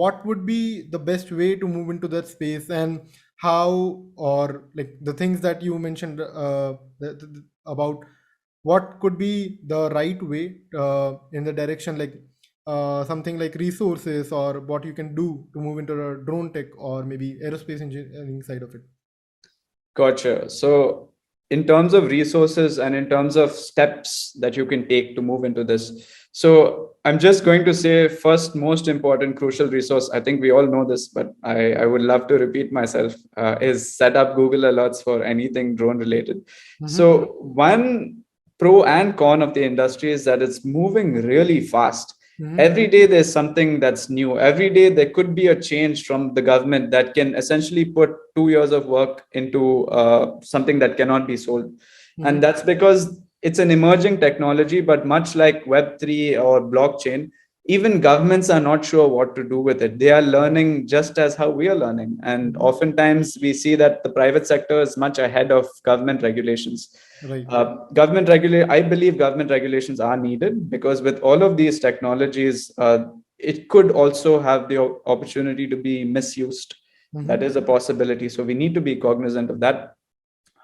what would be the best way to move into that space, and how, or like the things that you mentioned about what could be the right way in the direction, like something like resources, or what you can do to move into a drone tech or maybe aerospace engineering side of it. Gotcha. So, in terms of resources and in terms of steps that you can take to move into this, so I'm just going to say first, most important, crucial resource. I think we all know this, but I would love to repeat myself. Is set up Google Alerts for anything drone related. So one pro and con of the industry is that it's moving really fast. Every day there's something that's new. Every day there could be a change from the government that can essentially put 2 years of work into something that cannot be sold. And that's because it's an emerging technology, but much like Web3 or blockchain, even governments are not sure what to do with it. They are learning just as how we are learning. And oftentimes we see that the private sector is much ahead of government regulations. Right. I believe government regulations are needed, because with all of these technologies, it could also have the opportunity to be misused. That is a possibility. So we need to be cognizant of that.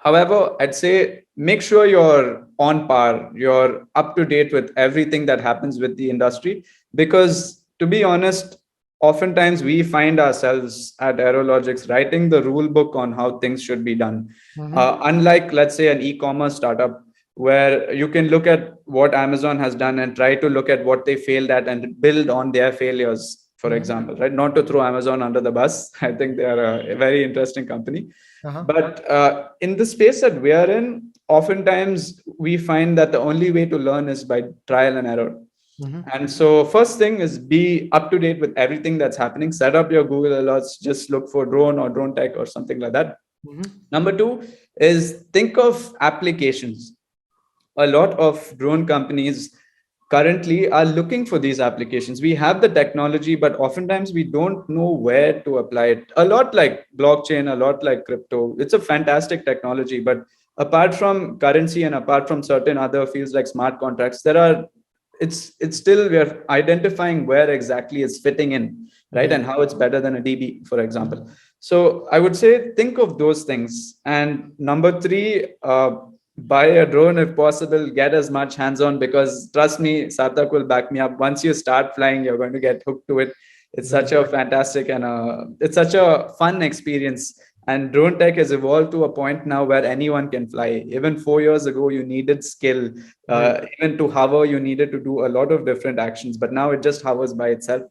However, I'd say make sure you're on par, you're up to date with everything that happens with the industry, because to be honest, oftentimes we find ourselves at Aerologics writing the rule book on how things should be done. Unlike, let's say, an e-commerce startup, where you can look at what Amazon has done and try to look at what they failed at and build on their failures, for example, right? Not to throw Amazon under the bus. I think they are a very interesting company. But in the space that we are in, oftentimes we find that the only way to learn is by trial and error. And so first thing is be up to date with everything that's happening. Set up your Google Alerts, just look for drone or drone tech or something like that. Number two is think of applications. A lot of drone companies currently are looking for these applications. We have the technology, but oftentimes we don't know where to apply it. A lot like blockchain, a lot like crypto. It's a fantastic technology, but apart from currency and apart from certain other fields like smart contracts, it's still, we're identifying where exactly it's fitting in, right? And how it's better than a DB, for example. So I would say think of those things. And number three, buy a drone if possible, get as much hands-on, because trust me, Sarthak will back me up. Once you start flying, you're going to get hooked to it. It's such a fantastic and it's such a fun experience. And drone tech has evolved to a point now where anyone can fly. Even 4 years ago, you needed skill. Even to hover, you needed to do a lot of different actions, but now it just hovers by itself.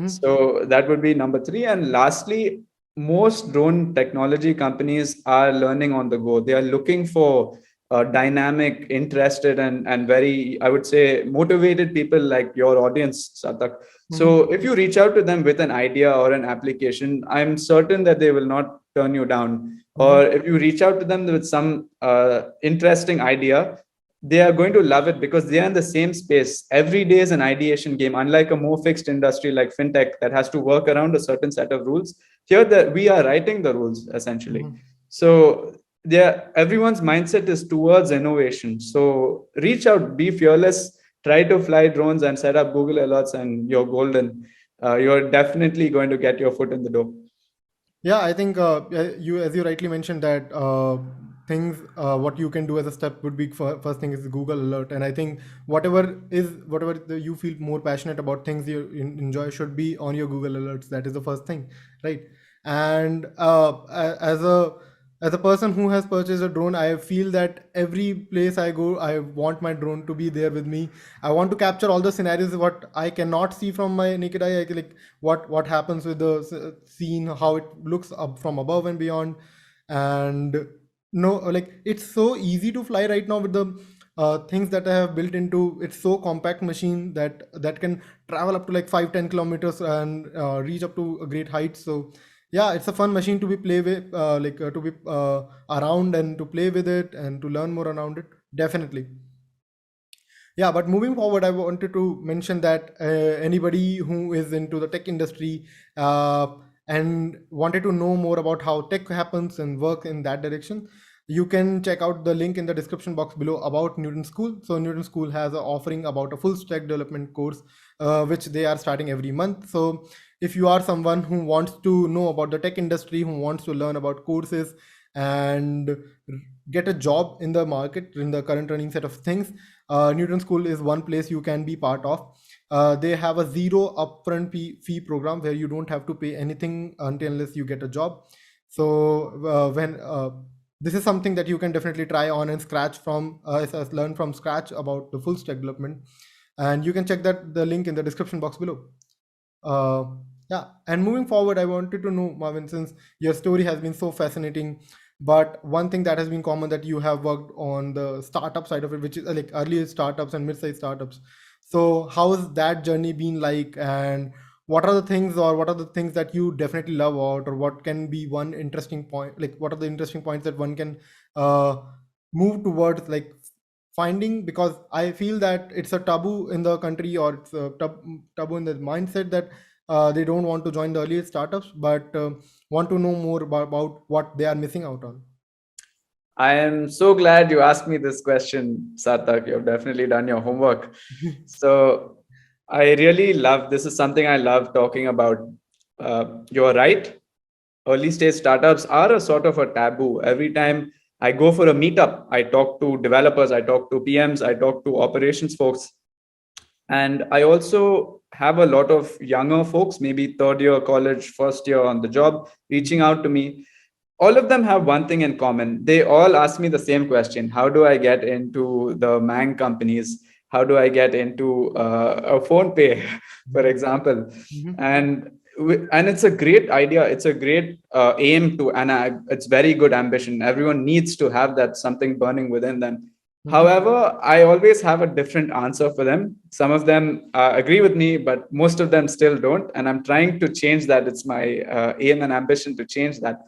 So that would be number three. And lastly, most drone technology companies are learning on the go. They are looking for dynamic, interested, and very, I would say, motivated people like your audience, Sarthak. So if you reach out to them with an idea or an application, I'm certain that they will not turn you down. Or if you reach out to them with some interesting idea, they are going to love it, because they are in the same space. Every day is an ideation game. Unlike a more fixed industry like fintech that has to work around a certain set of rules, here that we are writing the rules essentially. So everyone's mindset is towards innovation. So reach out, be fearless, try to fly drones and set up Google Alerts, and you're golden. You're definitely going to get your foot in the door. Yeah, I think as you rightly mentioned that things what you can do as a step would be first thing is Google Alert, and I think whatever you feel more passionate about, things you enjoy should be on your Google Alerts. That is the first thing, right? And as a person who has purchased a drone, I feel that every place I go, I want my drone to be there with me. I want to capture all the scenarios what I cannot see from my naked eye. Like what happens with the scene, how it looks up from above and beyond. And no, like it's so easy to fly right now with the things that I have built into. It's so compact machine that can travel up to like 5-10 kilometers and reach up to a great height. So yeah, it's a fun machine to be play with, to be around and to play with it and to learn more around it. Definitely. Yeah, but moving forward, I wanted to mention that anybody who is into the tech industry and wanted to know more about how tech happens and work in that direction, you can check out the link in the description box below about Newton School. So Newton School has an offering about a full stack development course, which they are starting every month. So if you are someone who wants to know about the tech industry, who wants to learn about courses and get a job in the market in the current running set of things, Newton School is one place you can be part of. They have a zero upfront fee program where you don't have to pay anything until unless you get a job. So when this is something that you can definitely try on and scratch from learn from scratch about the full stack development, and you can check that the link in the description box below. Yeah, and moving forward, I wanted to know, Marvin, since your story has been so fascinating, but one thing that has been common that you have worked on the startup side of it, which is like early startups and mid-sized startups. So how has that journey been like, and what are the things, or what are the things that you definitely love out, or what can be one interesting point, like what are the interesting points that one can move towards, like finding, because I feel that it's a taboo in the country, or it's a taboo in the mindset that they don't want to join the early startups, but want to know more about what they are missing out on. I am so glad you asked me this question, Sarthak. You've definitely done your homework. So I really love, this is something I love talking about. You're right. Early stage startups are a sort of a taboo. Every time I go for a meetup, I talk to developers, I talk to PMs, I talk to operations folks. And I also have a lot of younger folks, maybe third year college, first year on the job, reaching out to me. All of them have one thing in common. They all ask me the same question: how do I get into the mang companies? How do I get into a phone pay, for example? And it's a great idea. It's a great aim to, and it's very good ambition. Everyone needs to have that something burning within them. However, I always have a different answer for them. Some of them agree with me, but most of them still don't. And I'm trying to change that. It's my aim and ambition to change that.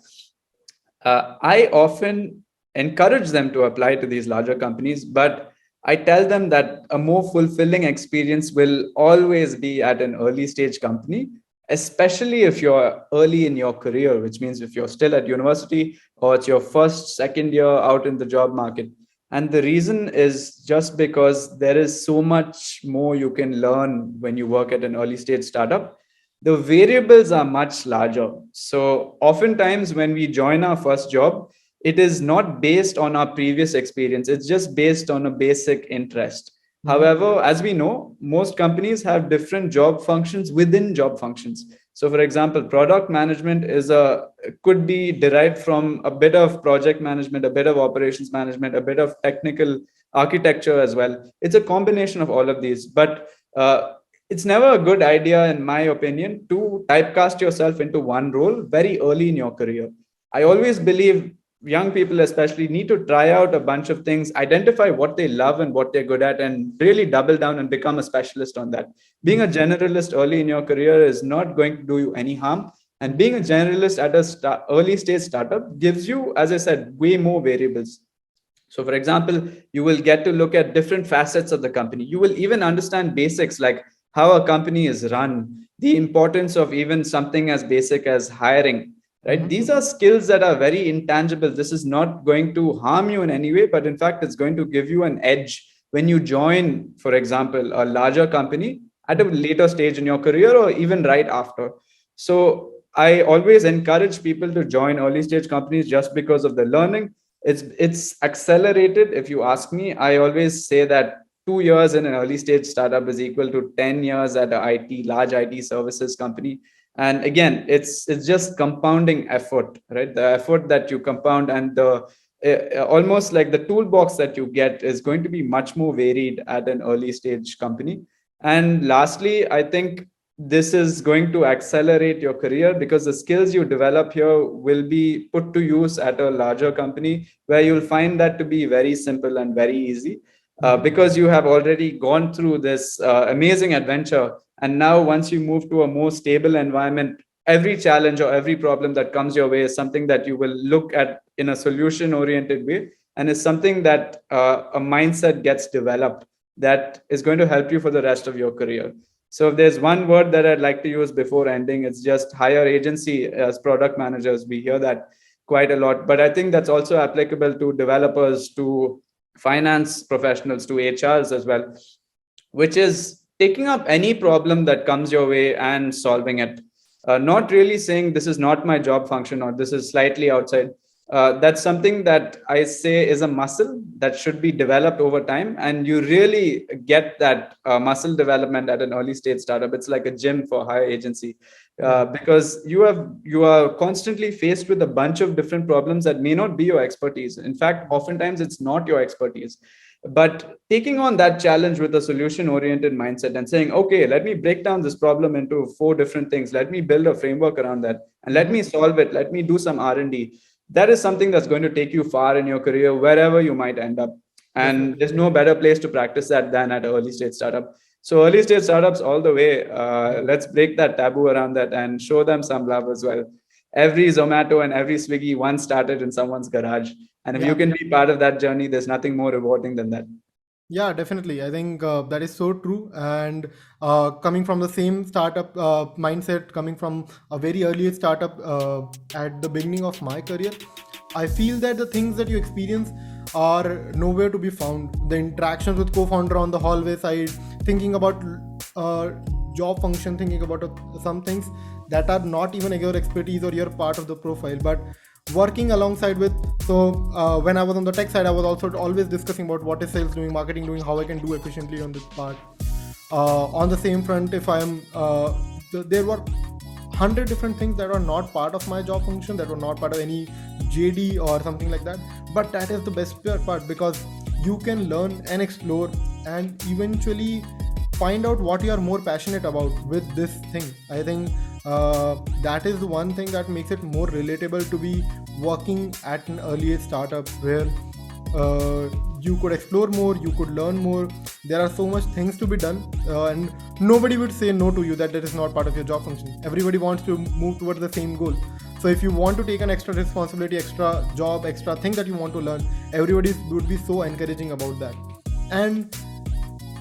I often encourage them to apply to these larger companies, but I tell them that a more fulfilling experience will always be at an early stage company, especially if you're early in your career, which means if you're still at university or it's your first, second year out in the job market. And the reason is just because there is so much more you can learn when you work at an early stage startup. The variables are much larger. So oftentimes when we join our first job, it is not based on our previous experience. It's just based on a basic interest. However, as we know, most companies have different job functions within job functions. So for example, product management could be derived from a bit of project management, a bit of operations management, a bit of technical architecture as well. It's a combination of all of these. But it's never a good idea, in my opinion, to typecast yourself into one role very early in your career. I always believe young people especially need to try out a bunch of things, identify what they love and what they're good at, and really double down and become a specialist on that. Being a generalist early in your career is not going to do you any harm. And being a generalist at a early stage startup gives you, as I said, way more variables. So for example, you will get to look at different facets of the company. You will even understand basics like how a company is run, the importance of even something as basic as hiring, right? These are skills that are very intangible. This is not going to harm you in any way, but in fact, it's going to give you an edge when you join, for example, a larger company at a later stage in your career or even right after. So I always encourage people to join early stage companies just because of the learning. It's accelerated. If you ask me, I always say that 2 years in an early stage startup is equal to 10 years at a large IT services company. And again, it's just compounding effort, right? The effort that you compound and the almost like the toolbox that you get is going to be much more varied at an early stage company. And lastly, I think this is going to accelerate your career because the skills you develop here will be put to use at a larger company where you'll find that to be very simple and very easy. Because you have already gone through this amazing adventure. And now, once you move to a more stable environment, every challenge or every problem that comes your way is something that you will look at in a solution oriented way. And it's something that a mindset gets developed that is going to help you for the rest of your career. So if there's one word that I'd like to use before ending, it's just hire agency. As product managers, we hear that quite a lot. But I think that's also applicable to developers, to finance professionals, to HRs as well, which is taking up any problem that comes your way and solving it. not really saying this is not my job function or this is slightly outside. That's something that I say is a muscle that should be developed over time, and you really get that muscle development at an early stage startup. It's like a gym for higher agency, because you are constantly faced with a bunch of different problems that may not be your expertise. In fact, oftentimes it's not your expertise. But taking on that challenge with a solution oriented mindset and saying, okay, let me break down this problem into 4 different things, let me build a framework around that, and let me solve it, let me do some R&D, that is something that's going to take you far in your career, wherever you might end up. And there's no better place to practice that than at early stage startup. So early stage startups all the way. Let's break that taboo around that and show them some love as well. Every Zomato and every Swiggy once started in someone's garage. And if you can be part of that journey, there's nothing more rewarding than that. Yeah, definitely. I think that is so true. And coming from the same startup mindset, coming from a very early startup at the beginning of my career, I feel that the things that you experience are nowhere to be found. The interactions with co-founder on the hallway side, thinking about job function, thinking about some things that are not even your expertise or your part of the profile, but working alongside with. So when I was on the tech side, I was also always discussing about what is sales doing, marketing doing, how I can do efficiently on this part. On the same front, if I am there were 100 different things that are not part of my job function, that were not part of any JD or something like that, but that is the best part, because you can learn and explore and eventually find out what you are more passionate about with this thing. I think that is the one thing that makes it more relatable to be working at an early startup, where you could explore more, you could learn more. There are so much things to be done, and nobody would say no to you that is not part of your job function. Everybody wants to move towards the same goal. So if you want to take an extra responsibility, extra job, extra thing that you want to learn, everybody would be so encouraging about that. And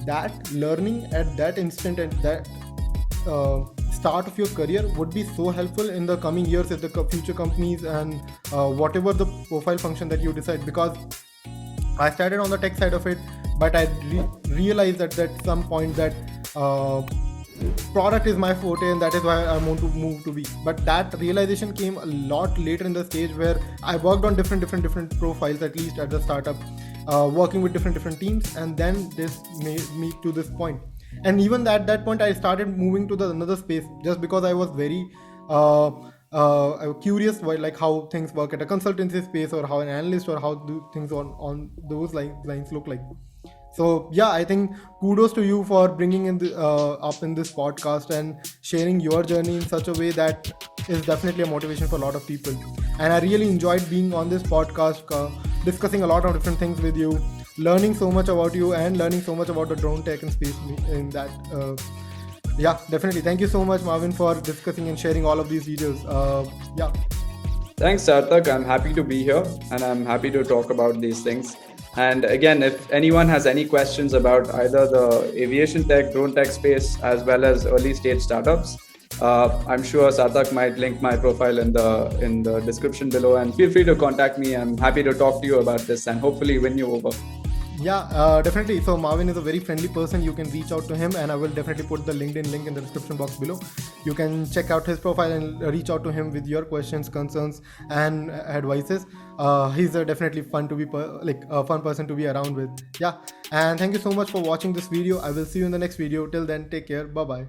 that learning at that instant, at that start of your career, would be so helpful in the coming years at the future companies and whatever the profile function that you decide. Because I started on the tech side of it, but I realized that at some point that product is my forte, and that is why I want to move to be. But that realization came a lot later in the stage, where I worked on different profiles, at least at the startup, working with different teams, and then this made me to this point. And even at that point, I started moving to the another space, just because I was very curious about like how things work at a consultancy space, or how an analyst, or how do things on those lines look like. So yeah, I think kudos to you for bringing in up in this podcast and sharing your journey in such a way that is definitely a motivation for a lot of people. And I really enjoyed being on this podcast, discussing a lot of different things with you, learning so much about you, and learning so much about the drone tech and space in that. Yeah, definitely. Thank you so much, Marvin, for discussing and sharing all of these videos. Yeah. Thanks, Sarthak. I'm happy to be here, and I'm happy to talk about these things. And again, if anyone has any questions about either the aviation tech, drone tech space, as well as early stage startups, I'm sure Sarthak might link my profile in the description below, and feel free to contact me. I'm happy to talk to you about this and hopefully win you over. Yeah, definitely. So Marvin is a very friendly person. You can reach out to him, and I will definitely put the LinkedIn link in the description box below. You can check out his profile and reach out to him with your questions, concerns, and advices. He's definitely fun to be a fun person to be around with. Yeah, and thank you so much for watching this video. I will see you in the next video. Till then, take care. Bye bye.